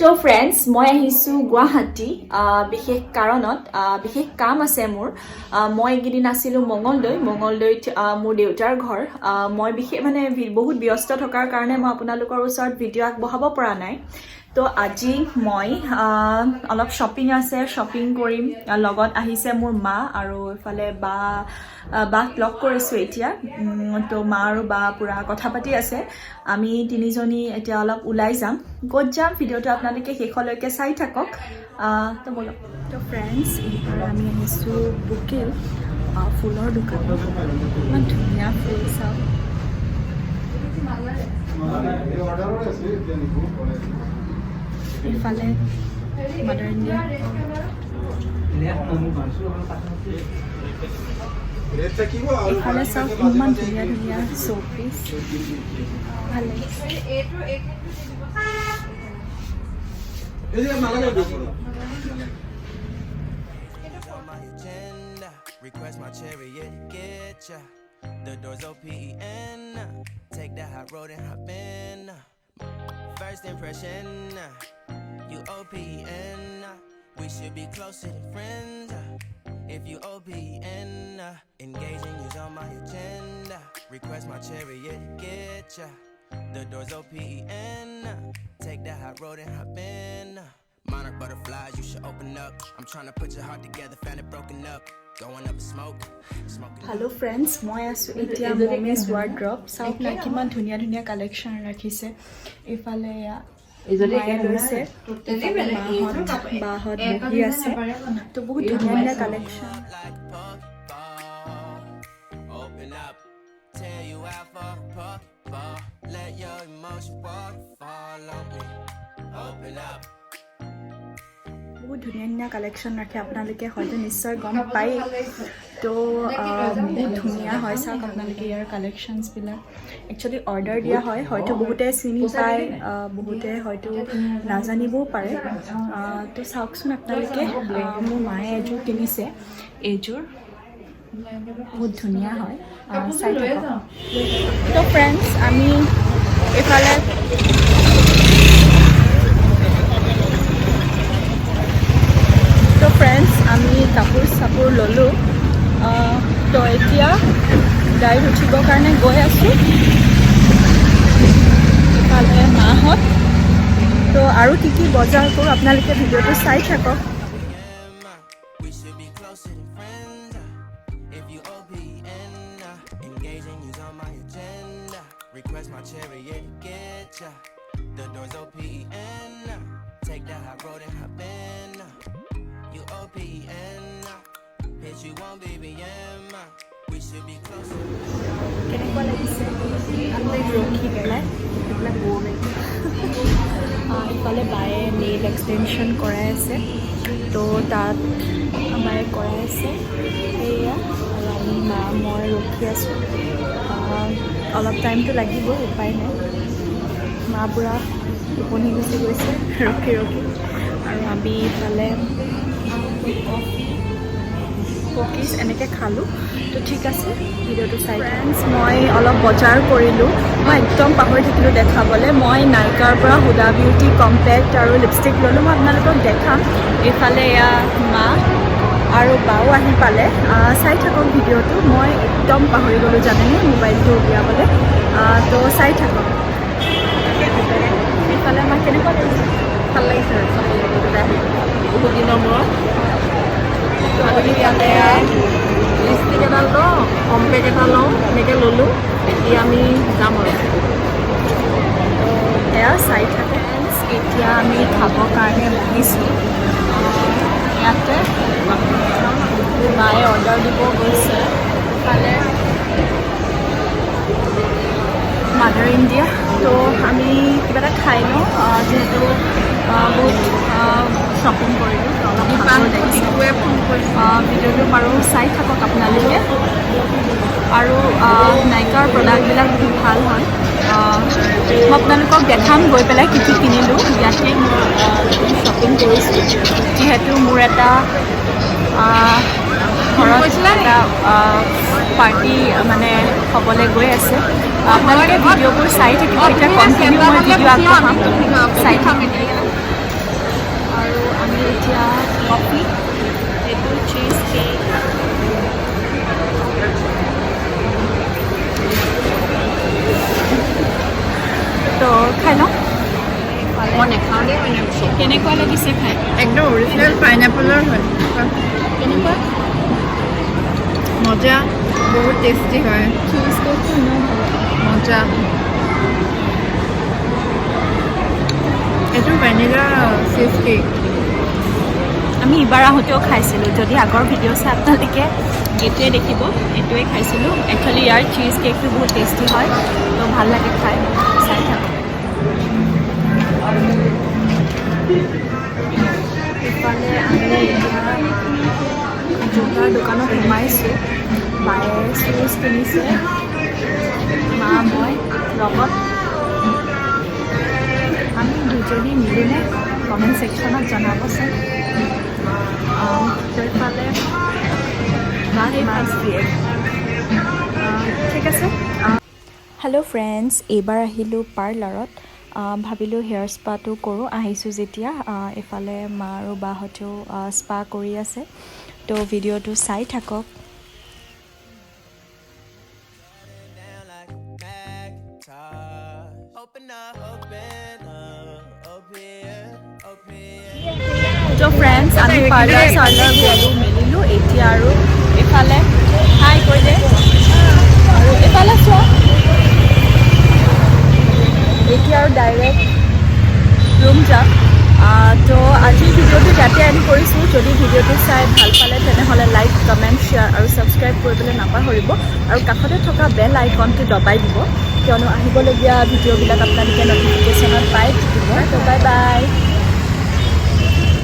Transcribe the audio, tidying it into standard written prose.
তো ফ্ৰেণ্ডছ মই আহিছোঁ গুৱাহাটী বিশেষ কাৰণত বিশেষ কাম আছে মোৰ মই এইকেইদিন আছিলোঁ মঙলদৈত মোৰ দেউতাৰ ঘৰ মই বিশেষ মানে বহুত ব্যস্ত থকাৰ কাৰণে মই আপোনালোকৰ ওচৰত ভিডিঅ' আগবঢ়াব পৰা নাই তো আজি মই অলপ শ্বপিং আছে শ্বপিং কৰিম লগত আহিছে মোৰ মা আৰু ইফালে বাক লগ কৰিছোঁ এতিয়া তো মা আৰু বা পুৰা কথা পাতি আছে আমি তিনিজনী এতিয়া অলপ ওলাই যাম ক'ত যাম ভিডিঅ'টো আপোনালোকে শেষলৈকে চাই থাকক তো বলক তো ফ্ৰেণ্ডছ এইবাৰ আমি আহিছোঁ বুকিল ফুলৰ দোকান ইমান ধুনীয়া ফুল চাওঁ এইফালে মাদাৰ ইণ্ডিয়া এইফালে চাওক ইমান ধুনীয়া ধুনীয়া শ্ব'পিচ ভাল লাগিছে Request my chariot, get ya. The doors OPEN. Take the high road and hop in. First impression, you OPN. We should be closer than friends. If you OPN, engaging you's on my agenda. Request my chariot, get ya. The doors OPEN. Take the high road and hop in. Monarch butterflies, you should open up. I'm trying to put your heart together, found it broken up. Going up in smoke. Hello friends, মই আছোঁ এতিয়া মমিজ wardrobe চাওক না কিমান ধুনীয়া ধুনীয়া collection ৰাখিছে এইফালে মায়ে লৈছে বাহঁত বহি আছে তো বহুত ধুনীয়া ধুনীয়া collection Open up, tear you out for a let your emotion waterfall on me. Open up. বহুত ধুনীয়া ধুনীয়া কালেকশ্যন ৰাখে আপোনালোকে হয়তো নিশ্চয় গম পায় তো বহুত ধুনীয়া হয় চাওক আপোনালোকে ইয়াৰ কালেকশ্যনছবিলাক একচুৱেলি অৰ্ডাৰ দিয়া হয় হয়তো বহুতে চিনি পায় বহুতে হয়তো নাজানিবও পাৰে তো চাওকচোন আপোনালোকে মোৰ মায়ে এযোৰ কিনিছে এইযোৰ বহুত ধুনীয়া হয় চাই থাকক তো ফ্ৰেণ্ডছ আমি এইফালে তো ফ্ৰেণ্ডছ আমি কাপোৰ চাপোৰ ল'লোঁ তো এতিয়া গাড়ীত উঠিবৰ কাৰণে গৈ আছোঁ ইফালে মাহঁত তো আৰু কি কি বজাৰ কৰোঁ আপোনালোকে ভিডিঅ'টো চাই থাকক The doors OPEN. Take the high road and hop in. You OPN. Bitch, you won't BBM. We should be closer. কেনেকুৱা লাগিছে আমি ৰখি পেলাই এইবিলাক ইফালে বায়ে নেইল এক্সটেনশ্যন কৰাই আছে তো তাত বায়ে কৰাই আছে সেয়া আৰু আমি মই ৰখি আছোঁ অলপ টাইমটো লাগিব উপায় নাই মা পুৰা টোপনি গুচি গৈছে ৰখি আৰু আমি ইফালে কফি কুকিজ এনেকৈ খালোঁ তো ঠিক আছে ভিডিঅ'টো চাই ফ্ৰেণ্ডছ মই অলপ বজাৰ কৰিলোঁ মই একদম পাহৰি থাকিলোঁ দেখাবলৈ মই নাইকাৰ পৰা হুদা বিউটি কম্পেক্ট আৰু লিপষ্টিক ল'লোঁ মই আপোনালোকক দেখাম এইফালে এয়া মা আৰু বাও আহি পালে চাই থাকক ভিডিঅ'টো মই একদম পাহৰি গ'লোঁ জানেনে মোবাইলটো উলিয়াবলৈ তো চাই থাকক এইফালে আমাৰ কেনেকুৱা লাগিছে ভাল লাগিছে বহুত দিনৰ মূৰত আমি ইয়াতে লিপষ্টিক এটা লওঁ কম্পেক্ট এটা লওঁ এনেকৈ ল'লোঁ এতিয়া আমি যাম আৰু এয়া চাই থাকে এতিয়া আমি খাবৰ কাৰণে বহিছোঁ ইয়াতে মায়ে অৰ্ডাৰ দিব গৈছে ইফালে মাদাৰ ইণ্ডিয়া তো আমি কিবা এটা খাই লওঁ যিহেতু বহুত শ্বপিং কৰিলোঁ তো অলপ ভিডিঅ'টো বাৰু চাই থাকক আপোনালোকে আৰু নাইকাৰ প্ৰডাক্টবিলাক বহুত ভাল হয় মই আপোনালোকক দেখাম গৈ পেলাই কি কি কিনিলোঁ ইয়াতে মই শ্বপিং কৰিছোঁ যিহেতু মোৰ এটা ঘৰত এটা পাৰ্টি মানে হ'বলৈ গৈ আছে আপোনালোকে ভিডিঅ'বোৰ চাই থাকিব এতিয়া কণ্টিনিউ মই ভিডিঅ' আগবঢ়াম চাই থাকি এতিয়া কফি, এইটো চিজ কেক। তো খাই লওঁ। মই নেখাওঁ দেই মানে কেনেকুৱা লাগিছে খাই? একদম অৰিজিনেল পাইনাপলৰ হয় কেনেকুৱা? মজা বহুত টেষ্টি হয় চিজ কেকটো এনেও ভাল লাগে। মজা এইটো ভেনিলা চিজ কেক আমি ইবাৰ আহোঁতেও খাইছিলোঁ, যদি আগৰ ভিডিঅ' চাই আপোনালোকে এইটোৱে দেখিব, এইটোৱে খাইছিলোঁ। একচুৱেলি ইয়াৰ চিজ কেকটো বহুত টেষ্টি হয়, তো ভাল লাগে খাই, চাই থাকক। ইফালে আমি এতিয়া জোতাৰ দোকানত সোমাইছোঁ। বায়ে শ্বুজ কিনিছে, মা মই লগত। আমি দুজনী মিলিনে কমেণ্ট ছেকশ্যনত জনাবচোন। সেইফালে মাছ দিয়ে। ঠিক আছে। হেল্ল' ফ্ৰেণ্ডছ, এইবাৰ আহিলোঁ পাৰ্লাৰত। ভাবিলোঁ হেয়াৰ স্পাটো কৰোঁ, আহিছোঁ যেতিয়া। এইফালে মা আৰু বাহঁতেও স্পা কৰি আছে, তো ভিডিঅ'টো চাই থাকক। down like Macintosh. Open up, open up. তো ফ্ৰেণ্ডছ, আমি পাৰ্লাৰ চাৰ্লাৰ গ'লোঁ মেলিলোঁ, এতিয়া আৰু এইফালে হাই কৈ দে, আৰু এইফালে চোৱা। এতিয়া আৰু ডাইৰেক্ট ৰুম যাম। তো আজিৰ ভিডিঅ'টো ইয়াতে এণ্ড কৰিছোঁ। যদি ভিডিঅ'টো চাই ভাল পালে তেনেহ'লে লাইক, কমেণ্ট, শ্বেয়াৰ আৰু ছাবস্ক্ৰাইব কৰিবলৈ নাপাহৰিব, আৰু কাষতে থকা বেল আইকনটো দবাই দিব, কিয়নো আহিবলগীয়া ভিডিঅ'বিলাক আপোনালোকে ন'টিফিকেশ্যনত পাই থাকিব। তো বাই বাই।